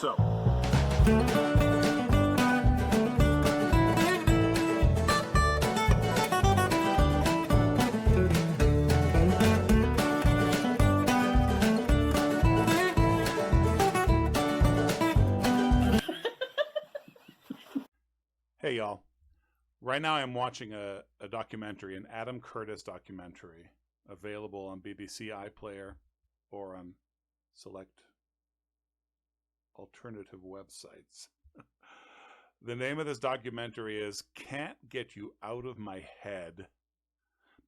So. Hey, y'all. Right now I'm watching a documentary, an Adam Curtis documentary, available on BBC iPlayer or on select alternative websites. The name of this documentary is Can't Get You Out of My Head.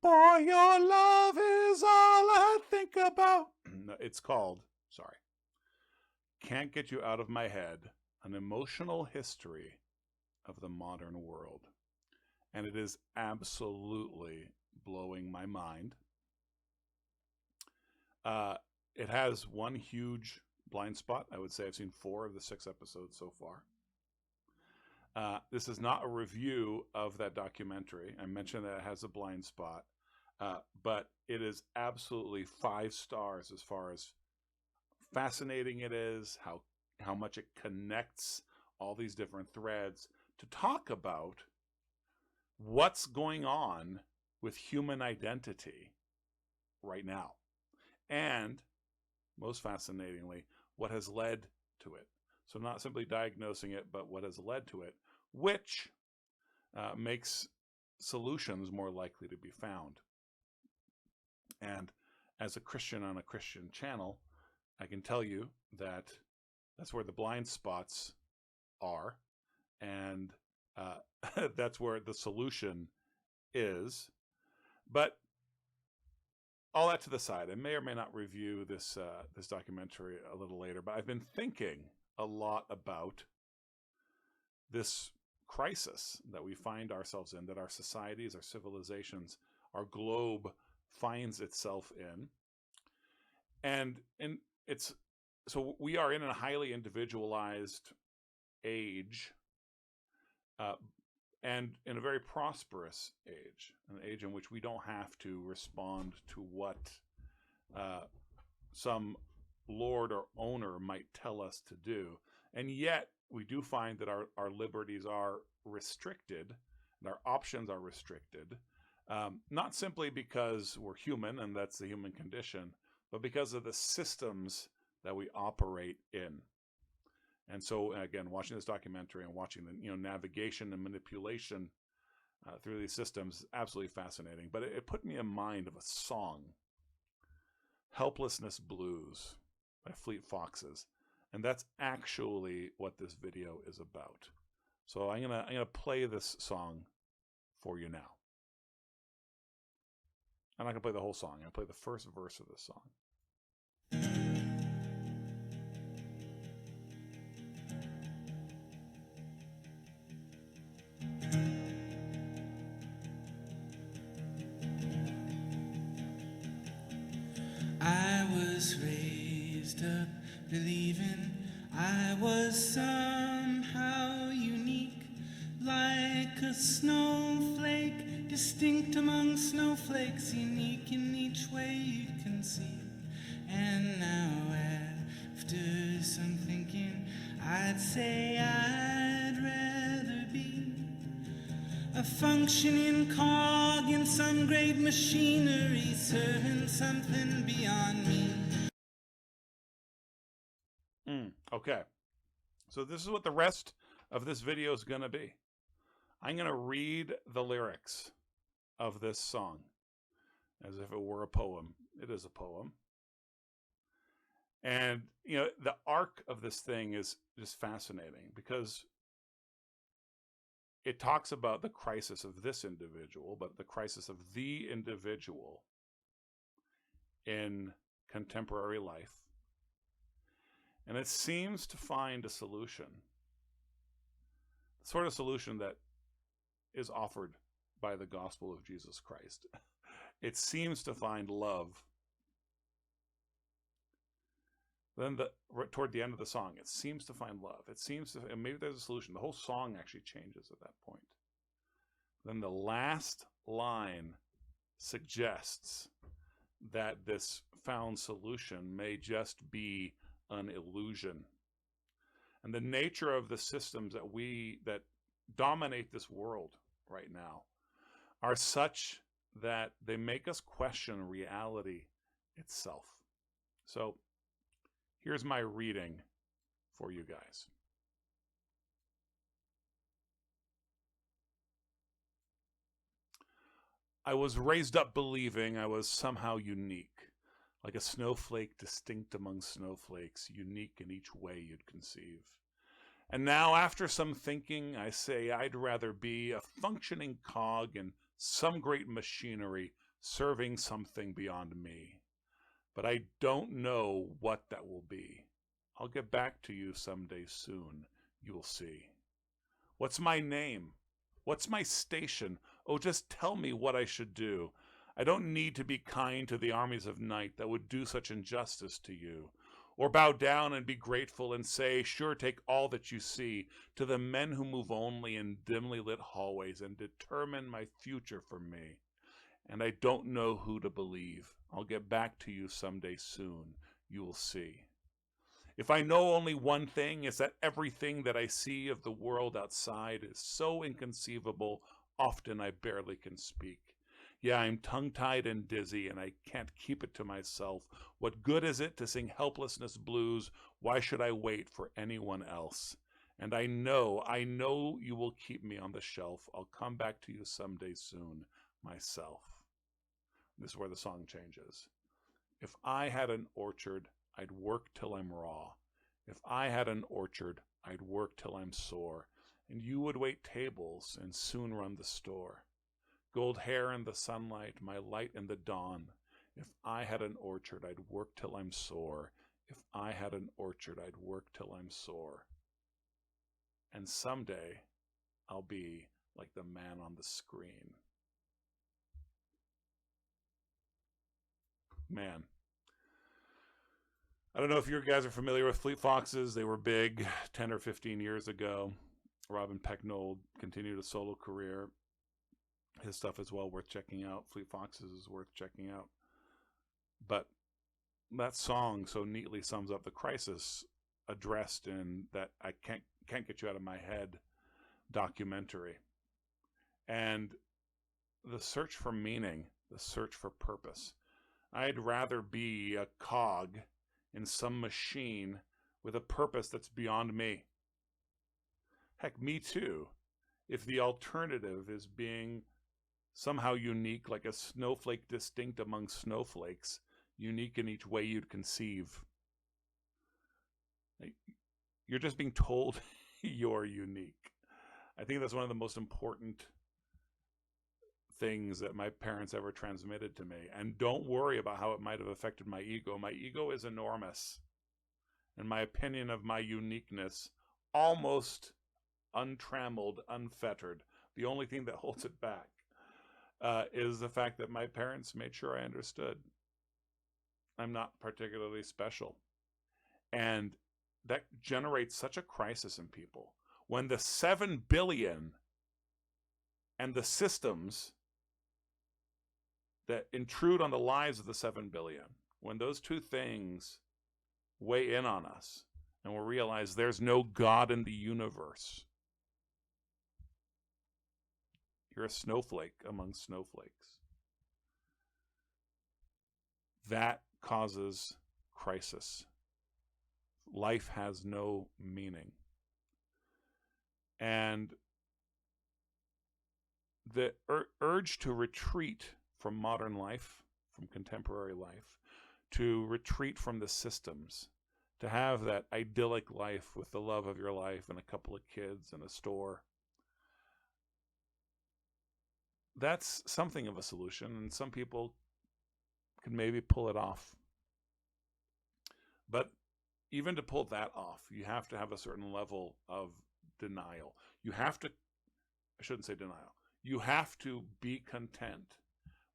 Boy, your love is all I think about. No, it's called, Can't Get You Out of My Head, An Emotional History of the Modern World. And it is absolutely blowing my mind. It has one huge blind spot. I would say I've seen 4 of the 6 episodes so far. This is not a review of that documentary. I mentioned that it has a blind spot, but it is absolutely 5 stars as far as fascinating it is, how much it connects all these different threads to talk about what's going on with human identity right now. And most fascinatingly, what has led to it. So not simply diagnosing it, but what has led to it, which makes solutions more likely to be found. And as a Christian on a Christian channel, I can tell you that that's where the blind spots are. And that's where the solution is. But all that to the side, I may or may not review this documentary a little later, but I've been thinking a lot about this crisis that we find ourselves in, that our societies, our civilizations, our globe finds itself in. And it's so we are in a highly individualized age, and in a very prosperous age, an age in which we don't have to respond to what some lord or owner might tell us to do. And yet we do find that our liberties are restricted and our options are restricted, not simply because we're human and that's the human condition, but because of the systems that we operate in. And so, again, watching this documentary and watching the navigation and manipulation through these systems is absolutely fascinating. But it put me in mind of a song, "Helplessness Blues" by Fleet Foxes, and that's actually what this video is about. So I'm gonna play this song for you now. I'm not gonna play the whole song. I'm gonna play the first verse of this song. I was raised up believing I was somehow unique, like a snowflake, distinct among snowflakes, unique in each way you can see. And now after some thinking, I'd say I'd rather be a functioning cog in some great machinery, serving something beyond me. Okay, so this is what the rest of this video is going to be. I'm going to read the lyrics of this song as if it were a poem. It is a poem. And, the arc of this thing is just fascinating because it talks about the crisis of this individual, but the crisis of the individual in contemporary life. And it seems to find a solution, the sort of solution that is offered by the gospel of Jesus Christ. It seems to find love. Then toward the end of the song, it seems to find love. It seems to, and maybe there's a solution. The whole song actually changes at that point. Then the last line suggests that this found solution may just be an illusion. And the nature of the systems that dominate this world right now are such that they make us question reality itself. So here's my reading for you guys. I was raised up believing I was somehow unique, like a snowflake distinct among snowflakes, unique in each way you'd conceive. And now, after some thinking, I say I'd rather be a functioning cog in some great machinery serving something beyond me. But I don't know what that will be. I'll get back to you someday soon, you'll see. What's my name? What's my station? Oh, just tell me what I should do. I don't need to be kind to the armies of night that would do such injustice to you, or bow down and be grateful and say, sure, take all that you see, to the men who move only in dimly lit hallways and determine my future for me. And I don't know who to believe. I'll get back to you someday soon. You will see. If I know only one thing, it's that everything that I see of the world outside is so inconceivable, often I barely can speak. Yeah, I'm tongue-tied and dizzy, and I can't keep it to myself. What good is it to sing helplessness blues? Why should I wait for anyone else? And I know you will keep me on the shelf. I'll come back to you someday soon, myself. This is where the song changes. If I had an orchard, I'd work till I'm raw. If I had an orchard, I'd work till I'm sore. And you would wait tables and soon run the store. Gold hair in the sunlight, my light in the dawn. If I had an orchard, I'd work till I'm sore. If I had an orchard, I'd work till I'm sore. And someday, I'll be like the man on the screen. Man. I don't know if you guys are familiar with Fleet Foxes. They were big 10 or 15 years ago. Robin Pecknold continued a solo career. His stuff is well worth checking out. Fleet Foxes is worth checking out. But that song so neatly sums up the crisis addressed in that I can't get you out of my head documentary. And the search for meaning, the search for purpose. I'd rather be a cog in some machine with a purpose that's beyond me. Heck, me too. If the alternative is being somehow unique, like a snowflake distinct among snowflakes, unique in each way you'd conceive. You're just being told you're unique. I think that's one of the most important things that my parents ever transmitted to me. And don't worry about how it might have affected my ego. My ego is enormous. And my opinion of my uniqueness, almost untrammeled, unfettered. The only thing that holds it back is the fact that my parents made sure I understood I'm not particularly special. And that generates such a crisis in people. When the 7 billion and the systems that intrude on the lives of the 7 billion, when those two things weigh in on us and we realize there's no God in the universe, you're a snowflake among snowflakes. That causes crisis. Life has no meaning. And the urge to retreat from modern life, from contemporary life, to retreat from the systems, to have that idyllic life with the love of your life and a couple of kids and a store, that's something of a solution, and some people can maybe pull it off. But even to pull that off, you have to have a certain level of denial. You have to, I shouldn't say denial, you have to be content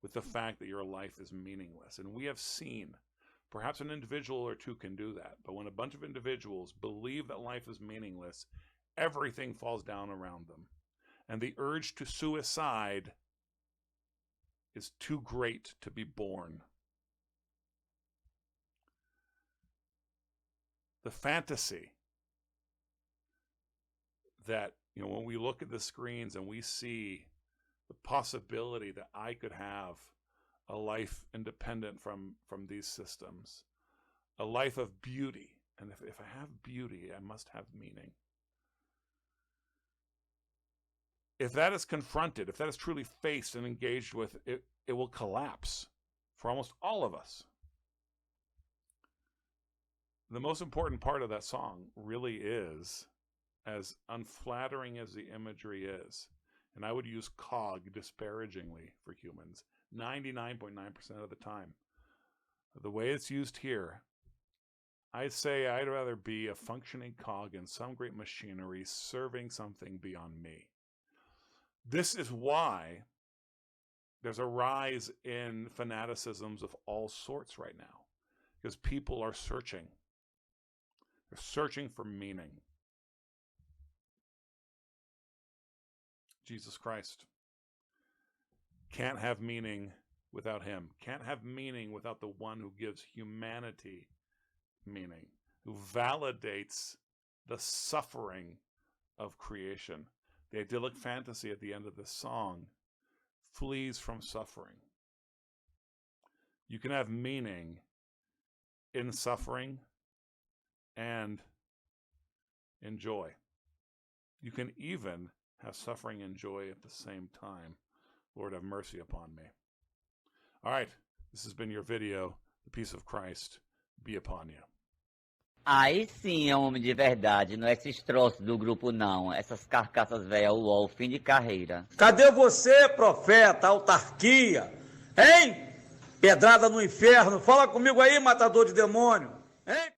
with the fact that your life is meaningless. And we have seen, perhaps an individual or two can do that, but when a bunch of individuals believe that life is meaningless, everything falls down around them. And the urge to suicide is too great to be borne. The fantasy that, when we look at the screens and we see the possibility that I could have a life independent from these systems, a life of beauty. And if I have beauty, I must have meaning. If that is confronted, if that is truly faced and engaged with, it will collapse for almost all of us. The most important part of that song really is, as unflattering as the imagery is, and I would use cog disparagingly for humans 99.9% of the time. The way it's used here, I'd say I'd rather be a functioning cog in some great machinery serving something beyond me. This is why there's a rise in fanaticisms of all sorts right now, because people are searching. They're searching for meaning. Jesus Christ. Can't have meaning without him. Can't have meaning without the one who gives humanity meaning, who validates the suffering of creation. The idyllic fantasy at the end of this song flees from suffering. You can have meaning in suffering and in joy. You can even have suffering and joy at the same time. Lord, have mercy upon me. All right, this has been your video. The peace of Christ be upon you. Aí sim é um homem de verdade, não é esses troços do grupo não, essas carcaças velhas, uó, fim de carreira. Cadê você, profeta, autarquia? Hein? Pedrada no inferno, fala comigo aí, matador de demônio. Hein?